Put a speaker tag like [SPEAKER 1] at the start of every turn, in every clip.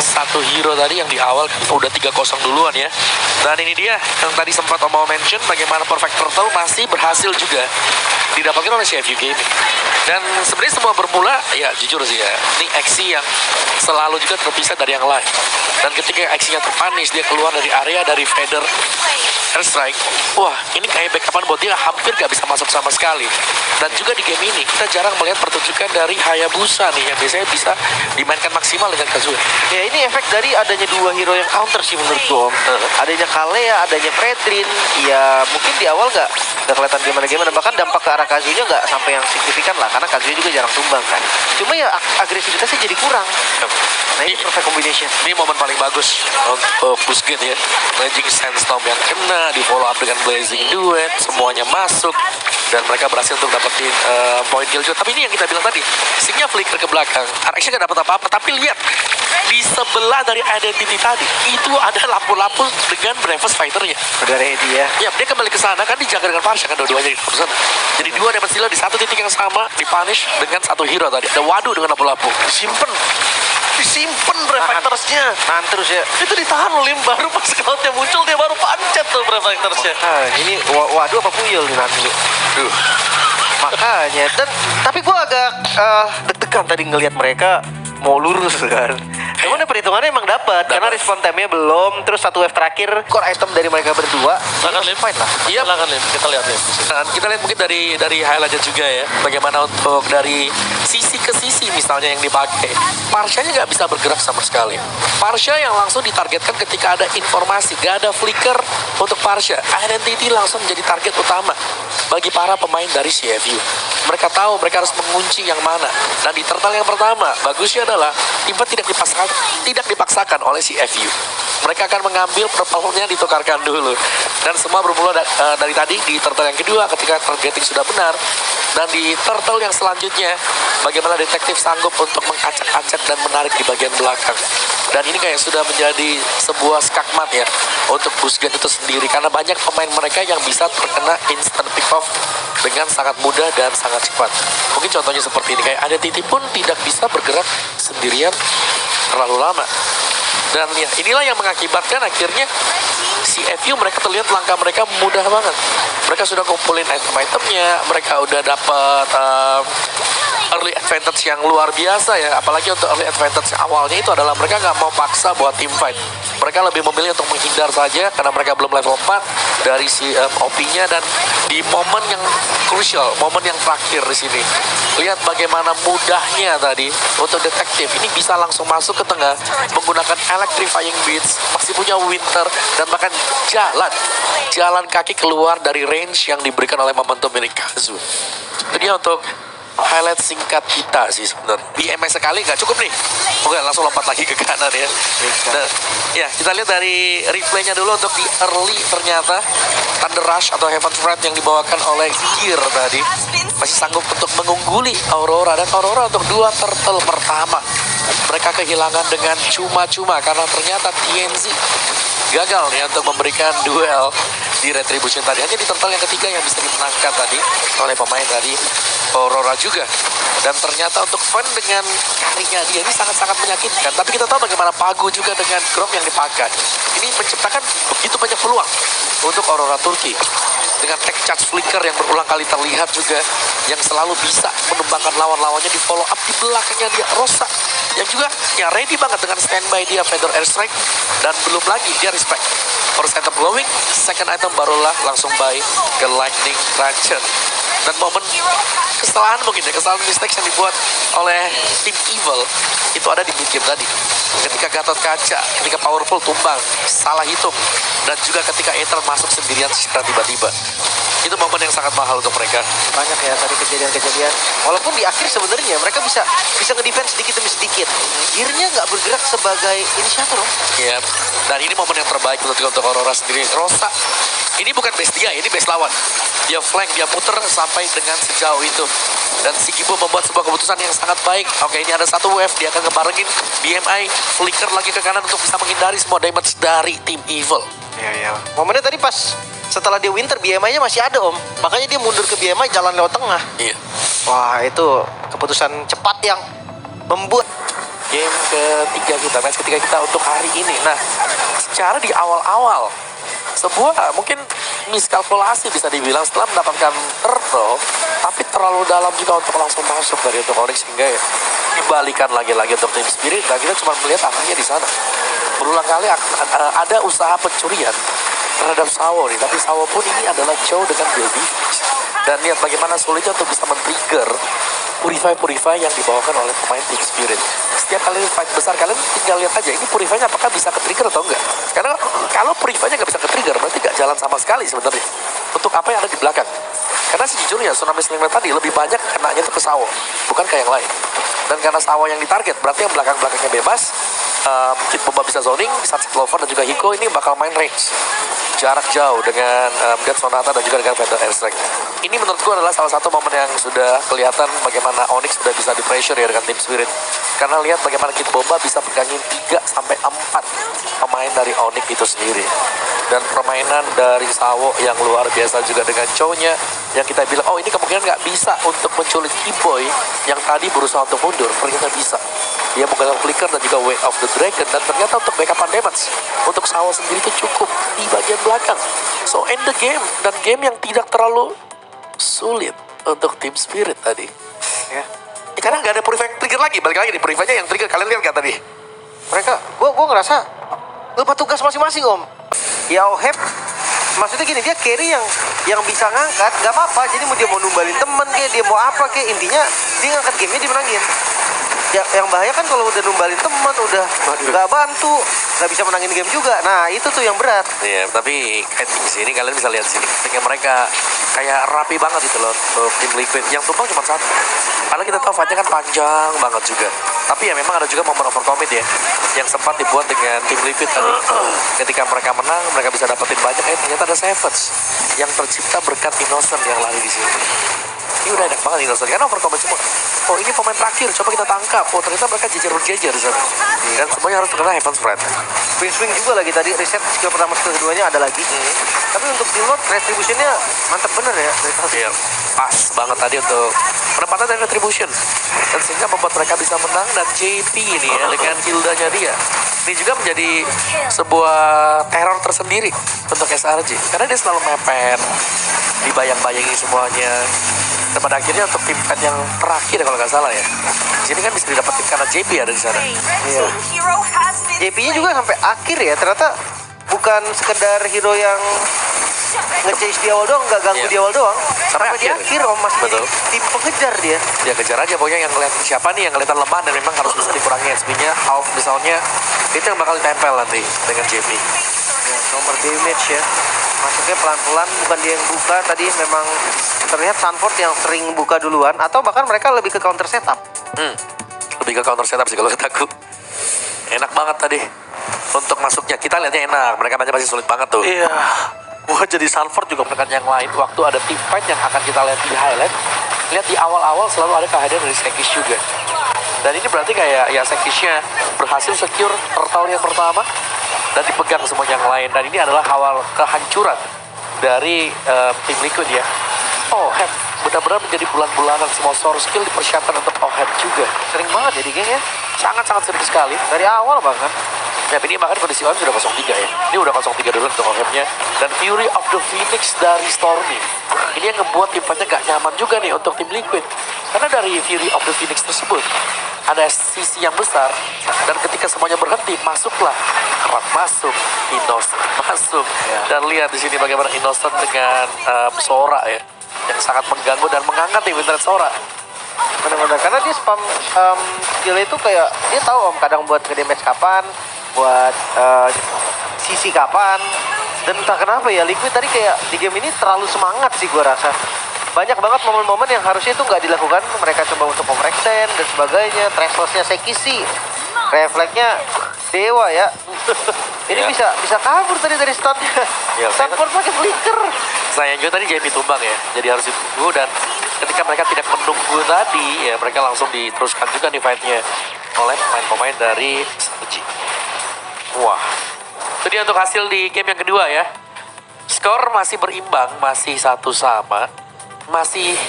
[SPEAKER 1] satu hero tadi yang di awal udah 3-0 duluan ya. Dan ini dia yang tadi sempat mau mention bagaimana Perfect Turtle masih berhasil juga didapatkan oleh CFU Gaming. Dan sebenarnya semua bermula ya jujur sih ya, ini aksi yang selalu juga terpisah dari yang lain. Dan ketika aksinya terpunish, dia keluar dari area dari Vader Airstrike, wah ini kayak backupan buat dia hampir gak bisa masuk sama sekali. Dan juga di game ini kita jarang melihat pertunjukan dari Hayabusa nih yang biasanya bisa dimainkan maksimal dengan Kazuya.
[SPEAKER 2] Ya ini efek dari adanya dua hero yang counter sih menurut gue Om. Adanya Kalea, adanya Fredrin. Ya mungkin di awal nggak kelihatan gimana-gimana. Bahkan dampak ke arah Kazuya nggak sampai yang signifikan lah. Karena Kazuya juga jarang tumbang kan. Cuma ya agresivitasnya jadi kurang. Nah ini perfect combination.
[SPEAKER 1] Ini momen paling bagus untuk Busquets ya. Raging Sandstorm yang kena, di follow up dengan Blazing Duet, semuanya masuk. Dan mereka berhasil untuk dapetin poin kill juga. Tapi ini yang kita bilang tadi, sticknya flicker ke belakang. Arexnya nggak dapat apa-apa. Tapi lihat, di sebelah dari identity tadi, itu ada lampu-lampu dengan Bravest Fighter-nya.
[SPEAKER 2] Udah ready ya.
[SPEAKER 1] Ya, dia kembali ke sana kan dijaga dengan Parsha kan dua-duanya di sana. Jadi dua dapat steal di satu titik yang sama, dipunish dengan satu hero tadi. Ada waduh dengan lampu-lampu. Disimpen Reflectors-nya.
[SPEAKER 2] Tahan terus ya.
[SPEAKER 1] Itu ditahan Lim, baru pas scout-nya muncul dia baru pancet tuh Reflectors-nya.
[SPEAKER 2] Nah, ini waduh apa puyul nih nanti.
[SPEAKER 1] Duh.
[SPEAKER 2] Makanya tapi gue agak deg-degan tadi ngelihat mereka mau lurus kan. Cuman perhitungannya emang dapat karena respon time-nya belum. Terus satu wave terakhir core item dari mereka berdua.
[SPEAKER 1] Silakan Lim,
[SPEAKER 2] fight lah.
[SPEAKER 1] Iya, silakan Lim. Kita lihat Lim. Dan kita lihat mungkin dari highlight-nya juga ya. Bagaimana untuk dari sisi ke sisi misalnya yang dipakai. Parsha-nya nggak bisa bergerak sama sekali. Parsha yang langsung ditargetkan ketika ada informasi. Nggak ada flicker untuk Parsha. Identity langsung menjadi target utama bagi para pemain dari CFU. Mereka tahu mereka harus mengunci yang mana. Dan di turtle yang pertama, bagusnya adalah timnya tidak dipaksakan oleh CFU. Mereka akan mengambil purple-nya ditukarkan dulu. Dan semua bermula dari tadi di turtle yang kedua ketika targeting sudah benar. Dan di turtle yang selanjutnya, bagaimana detektif sanggup untuk mengacak-acak dan menarik di bagian belakang. Dan ini kayak sudah menjadi sebuah skakmat ya untuk Busquets itu sendiri. Karena banyak pemain mereka yang bisa terkena instant pick off dengan sangat mudah dan sangat cepat. Mungkin contohnya seperti ini, kayak Identity pun tidak bisa bergerak sendirian terlalu lama. Dan ya inilah yang mengakibatkan akhirnya CFU mereka terlihat langkah mereka mudah banget. Mereka sudah kumpulin item-itemnya, mereka udah dapat early advantage yang luar biasa ya. Apalagi untuk early advantage awalnya itu adalah mereka nggak mau paksa buat team fight. Mereka lebih memilih untuk menghindar saja karena mereka belum level 4 dari si OP-nya. Dan di momen yang crucial, momen yang terakhir di sini, lihat bagaimana mudahnya tadi untuk detektif ini bisa langsung masuk ke tengah menggunakan electrifying beats, masih punya winter dan bahkan jalan kaki keluar dari range yang diberikan oleh momentum milik Kazu. Itu dia untuk highlight singkat kita sih sebenarnya. BMI sekali nggak cukup nih. Oke, langsung lompat lagi ke kanan ya. Nah, ya kita lihat dari replaynya dulu untuk di early ternyata Thunder Rush atau Heaven Thread yang dibawakan oleh Gear tadi masih sanggup untuk mengungguli Aurora. Dan Aurora untuk dua turtle pertama mereka kehilangan dengan cuma-cuma karena ternyata TNZ gagal nih untuk memberikan duel di Retribution tadi. Hanya di turtle yang ketiga yang bisa dimenangkan tadi oleh pemain dari Aurora juga. Dan ternyata untuk Fan dengan carry-nya dia ini sangat-sangat menyakitkan. Tapi kita tahu bagaimana Pagu juga dengan Grom yang dipakai. Ini menciptakan begitu banyak peluang untuk Aurora Turki. Dengan tech charge flicker yang berulang kali terlihat juga, yang selalu bisa menumbangkan lawan-lawannya di follow up di belakangnya dia Rosa. Yang juga ya ready banget dengan standby dia Vader Airstrike. Dan belum lagi dia respect. First item glowing, second item barulah langsung buy ke Lightning Ranger. Dan momen kesalahan mungkin ya, kesalahan mistakes yang dibuat oleh tim Evil itu ada di mid game tadi. Ketika Gatot Kaca, ketika Powerful tumbang, salah hitung. Dan juga ketika Aether masuk sendirian secara tiba-tiba. Itu momen yang sangat mahal untuk mereka.
[SPEAKER 2] Banyak ya tadi kejadian-kejadian. Walaupun di akhir sebenarnya mereka bisa ngedefense sedikit demi sedikit. Gear-nya nggak bergerak sebagai inisiator.
[SPEAKER 1] Iya. Dan ini momen yang terbaik untuk Aurora sendiri. Rosa, ini bukan base dia, ini base lawan. Dia flank, dia puter sampai dengan sejauh itu. Dan si Gibo membuat sebuah keputusan yang sangat baik. Oke, ini ada satu wave, dia akan ngebarengin BMI, flicker lagi ke kanan untuk bisa menghindari semua damage dari tim Evil.
[SPEAKER 2] Iya. Momennya tadi pas setelah dia winter, BMI-nya masih ada Om. Makanya dia mundur ke BMI jalan lewat tengah.
[SPEAKER 1] Iya.
[SPEAKER 2] Wah, itu keputusan cepat yang membuat
[SPEAKER 1] game ketiga kita, match ketiga kita untuk hari ini. Nah, secara di awal-awal, sebuah mungkin miskalkulasi bisa dibilang setelah mendapatkan turtle, tapi terlalu dalam juga untuk langsung masuk dari untuk Onyx sehingga ya dibalikan lagi-lagi untuk Team Spirit. Dan kita cuma melihat angkanya di sana. Berulang kali ada usaha pencurian terhadap Sawo nih, tapi Sawo pun ini adalah Chow dengan build defense. Dan lihat bagaimana sulitnya untuk bisa men-trigger Purify yang dibawakan oleh pemain Team Spirit. Setiap kali fight besar, kalian tinggal lihat aja ini Purify-nya apakah bisa ke-trigger atau enggak. Karena kalau Purify-nya nggak bisa ke-trigger, berarti nggak jalan sama sekali sebenarnya. Untuk apa yang ada di belakang. Karena sejujurnya Tsunami Sling tadi lebih banyak kenanya itu ke Sawo, bukan ke yang lain. Dan karena Sawo yang ditarget, berarti yang belakang-belakangnya bebas. Kid Bomba bisa zoning, Sunset Clover dan juga Hiko ini bakal main range jarak jauh dengan Death Sonata dan juga dengan Vandal Airstrike. Ini menurutku adalah salah satu momen yang sudah kelihatan bagaimana Onyx sudah bisa di pressure ya dengan Team Spirit. Karena lihat bagaimana Kid Bomba bisa pegangin 3-4 pemain dari Onyx itu sendiri. Dan permainan dari Sawo yang luar biasa juga dengan Chow-nya yang kita bilang, oh ini kemungkinan nggak bisa untuk menculik Keyboy yang tadi berusaha untuk mundur, ternyata bisa. Dia menggunakan flicker dan juga Way of the Dragon, dan ternyata untuk backupan damage untuk Sawo sendiri itu cukup di bagian belakang. So end the game, dan game yang tidak terlalu sulit untuk Team Spirit tadi. Ya. Karena nggak ada Purify yang trigger lagi, balik lagi di Purify-nya yang trigger, kalian lihat nggak tadi?
[SPEAKER 2] Mereka, gua ngerasa lupa tugas masing-masing om. Ya Oheb, maksudnya gini, dia carry yang bisa ngangkat, gak apa-apa. Jadi dia mau numbalin temen kayak, dia mau apa kayak, intinya dia ngangkat gamenya dimenangin. Yang bahaya kan kalau udah numbalin teman, udah gak bantu, gak bisa menangin game juga. Nah itu tuh yang berat.
[SPEAKER 1] Iya, tapi kayak di sini kalian bisa lihat sini, ketika mereka kayak rapi banget gitu loh untuk tim Liquid. Yang tumbang cuma satu. Padahal kita tahu fightnya kan panjang banget juga. Tapi ya memang ada juga momen overcommit ya, yang sempat dibuat dengan tim Liquid tadi. Ketika mereka menang, mereka bisa dapetin banyak. Ternyata ada Savage yang tercipta berkat Innocent yang lari di sini. Ini udah enak banget Innocent, karena overcommit semua. Oh ini pemain terakhir, coba kita tangkap. Oh ternyata mereka jejer-jejer di sana. Dan semuanya harus terkena Heaven Spread.
[SPEAKER 2] Swing juga lagi tadi, reset skill pertama skill keduanya ada lagi. Tapi untuk Deload, retributionnya mantap bener ya.
[SPEAKER 1] Iya, pas banget tadi untuk penempatan dari retribution. Dan sehingga membuat mereka bisa menang, dan JP ini ya dengan Hilda-nya dia. Ini juga menjadi sebuah teror tersendiri untuk SRG. Karena dia selalu mepet, dibayang-bayangi semuanya. Dan pada akhirnya untuk tim fight yang terakhir kalau nggak salah ya, di sini kan bisa didapetin karena JP ada di sana.
[SPEAKER 2] Iya. JP-nya juga sampai akhir ya, ternyata bukan sekedar hero yang nge-chase di awal doang, nggak ganggu di awal doang. Sampai di akhir om masih jadi tim pengejar dia.
[SPEAKER 1] Dia kejar aja, pokoknya yang ngeliat siapa nih yang kelihatan lemah dan memang harus bisa dikurangi HP-nya, half misalnya, itu yang bakal ditempel nanti dengan JP.
[SPEAKER 2] Ya, nomor damage ya, masuknya pelan-pelan, bukan dia yang buka. Tadi memang terlihat Sanford yang sering buka duluan, atau bahkan mereka lebih ke counter setup.
[SPEAKER 1] Lebih ke counter setup sih kalau kataku. Enak banget tadi untuk masuknya, kita lihatnya enak, mereka aja pasti sulit banget tuh. Iya. Wah jadi Sanford juga menekan yang lain. Waktu ada team fight yang akan kita lihat di highlight, lihat di awal-awal selalu ada kehadiran dari Sekish juga. Dan ini berarti kayak ya Sekishnya berhasil secure turtle yang pertama dan dipegang semua yang lain. Dan ini adalah awal kehancuran dari tim Liquid ya. Oh, Oheb benar-benar menjadi bulan-bulanan, semua source skill dipersiapkan untuk Oheb juga.
[SPEAKER 2] Sering banget jadi geng ya,
[SPEAKER 1] Sangat-sangat sering sekali.
[SPEAKER 2] dari awal bahkan.
[SPEAKER 1] Ya, ini bahkan kondisi Oheb sudah 0-3 ya. Ini udah 0-3 dulu untuk Ohebnya. Dan Fury of the Phoenix dari Stormy. Ini yang ngebuat tim fightnya gak nyaman juga nih untuk tim Liquid. Karena dari Fury of the Phoenix tersebut, ada sisi yang besar. Dan ketika semuanya berhenti, masuklah Kerat masuk, Innocent masuk. Dan lihat di sini bagaimana Innocent dengan Sora ya, yang sangat mengganggu dan mengangkat tim internet Sora.
[SPEAKER 2] Benar-benar, karena dia spam skill itu kayak dia tahu om kadang buat nge-damage kapan, buat sisi kapan. Dan entah kenapa ya Liquid tadi kayak di game ini terlalu semangat sih gue rasa. Banyak banget momen-momen yang harusnya itu nggak dilakukan, mereka coba untuk overextend dan sebagainya. Trashless-nya Sekisi, refleksnya dewa ya. Ini bisa kabur tadi dari stunnya. Sanford pakai flicker.
[SPEAKER 1] Sayang juga tadi JP tumbang ya, jadi harus ditunggu. Dan ketika mereka tidak menunggu tadi, ya mereka langsung diteruskan juga nih fight-nya oleh pemain-pemain dari SRG. Wah, itu dia untuk hasil di game yang kedua ya. Skor masih berimbang, masih 1-1. Masih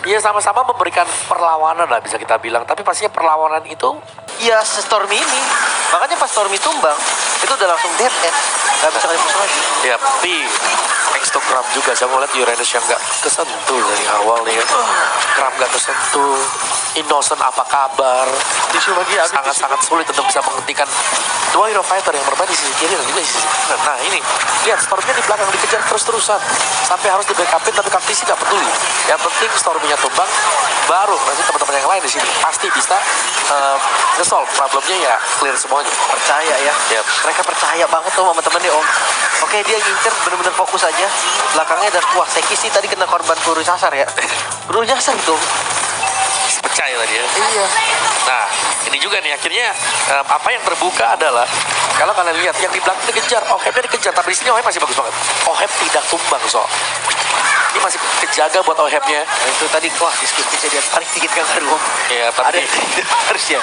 [SPEAKER 1] Iya, sama-sama memberikan perlawanan lah bisa kita bilang. Tapi pastinya perlawanan itu
[SPEAKER 2] Iya, Stormy ini. Makanya pas Stormy tumbang, itu udah langsung dead end. Gak bisa nge-push lagi.
[SPEAKER 1] ya, tapi thanks to Kram juga. Saya ngeliat Uranus yang gak kesentuh dari awal nih kan. Kram gak kesentuh. Innocent apa kabar?
[SPEAKER 2] Tisu lagi habis.
[SPEAKER 1] Sangat-sangat sulit untuk bisa menghentikan dua hero fighter yang bermain di sisi kiri dan juga di sisi kanan. Nah ini, lihat Stormnya di belakang dikejar terus-terusan sampai harus di backupin, tapi Kaktisi nggak peduli. Yang penting Stormnya tumbang, baru nanti teman-teman yang lain di sini pasti bisa nge-solve problemnya, ya clear semuanya.
[SPEAKER 2] Percaya ya.
[SPEAKER 1] Yap.
[SPEAKER 2] Mereka percaya banget tuh sama temennya Om. Oke, dia ngincer bener-bener fokus aja. Belakangnya ada wah Seki sih tadi kena korban peluru sasar ya. Peluru nyasar tuh.
[SPEAKER 1] Percaya tadi ya.
[SPEAKER 2] Iya.
[SPEAKER 1] Nah, ini juga nih akhirnya apa yang terbuka adalah kalau kalian lihat yang di belakang dikejar, Ohebnya dikejar, tapi di sini Oheb masih bagus banget. Oheb tidak tumbang ini masih kejaga buat Ohebnya.
[SPEAKER 2] Nah, itu tadi wah diskusinya dia tarik dikit kan Om.
[SPEAKER 1] Ya,
[SPEAKER 2] Ada
[SPEAKER 1] tapi
[SPEAKER 2] harusnya.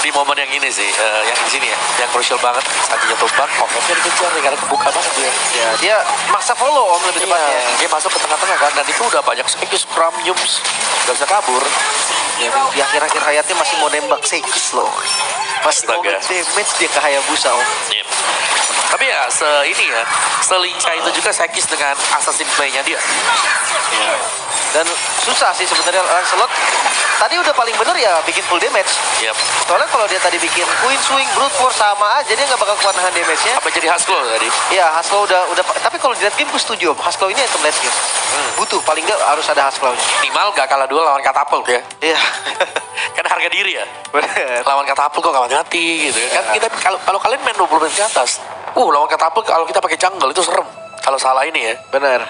[SPEAKER 1] di momen yang ini sih, yang di sini ya, yang crucial banget. Saat dia tumbang, Ohebnya dikejar nih karena kebuka banget dia.
[SPEAKER 2] Ya, dia maksa follow Om lebih tepatnya.
[SPEAKER 1] Iya, dia masuk ke tengah-tengah kan, dan itu udah banyak Sekis, Kram, Yums, gak bisa kabur.
[SPEAKER 2] Ya, di akhir-akhir hayatnya masih mau nembak Sekis loh. Masih mau
[SPEAKER 1] Astaga.
[SPEAKER 2] damage dia ke Hayabusa Om.
[SPEAKER 1] Yep. Tapi ya, ini ya, selincah itu juga Sekis dengan assassin play-nya dia.
[SPEAKER 2] Ya. Dan susah sih sebenarnya Lancelot. Tadi udah paling bener ya bikin full damage.
[SPEAKER 1] Yep.
[SPEAKER 2] Soalnya kalau dia tadi bikin Queen Swing, Brute Force sama aja dia nggak bakal kuat nahan damage-nya.
[SPEAKER 1] Apa jadi Haslo tadi?
[SPEAKER 2] Iya, Haslo udah. Tapi kalau di late game gue setuju Om. Haslo ini item late game. Butuh paling nggak harus ada Haslo-nya.
[SPEAKER 1] Minimal gak kalah dua lawan Katapult ya.
[SPEAKER 2] Iya.
[SPEAKER 1] Kan harga diri ya.
[SPEAKER 2] Bener.
[SPEAKER 1] Lawan Katapult kok gak mati gitu kan. Kita kalau kalian main 20 menit ke atas, lawan Katapult kalau kita pakai jungle itu serem. Kalau salah ini ya.
[SPEAKER 2] Bener.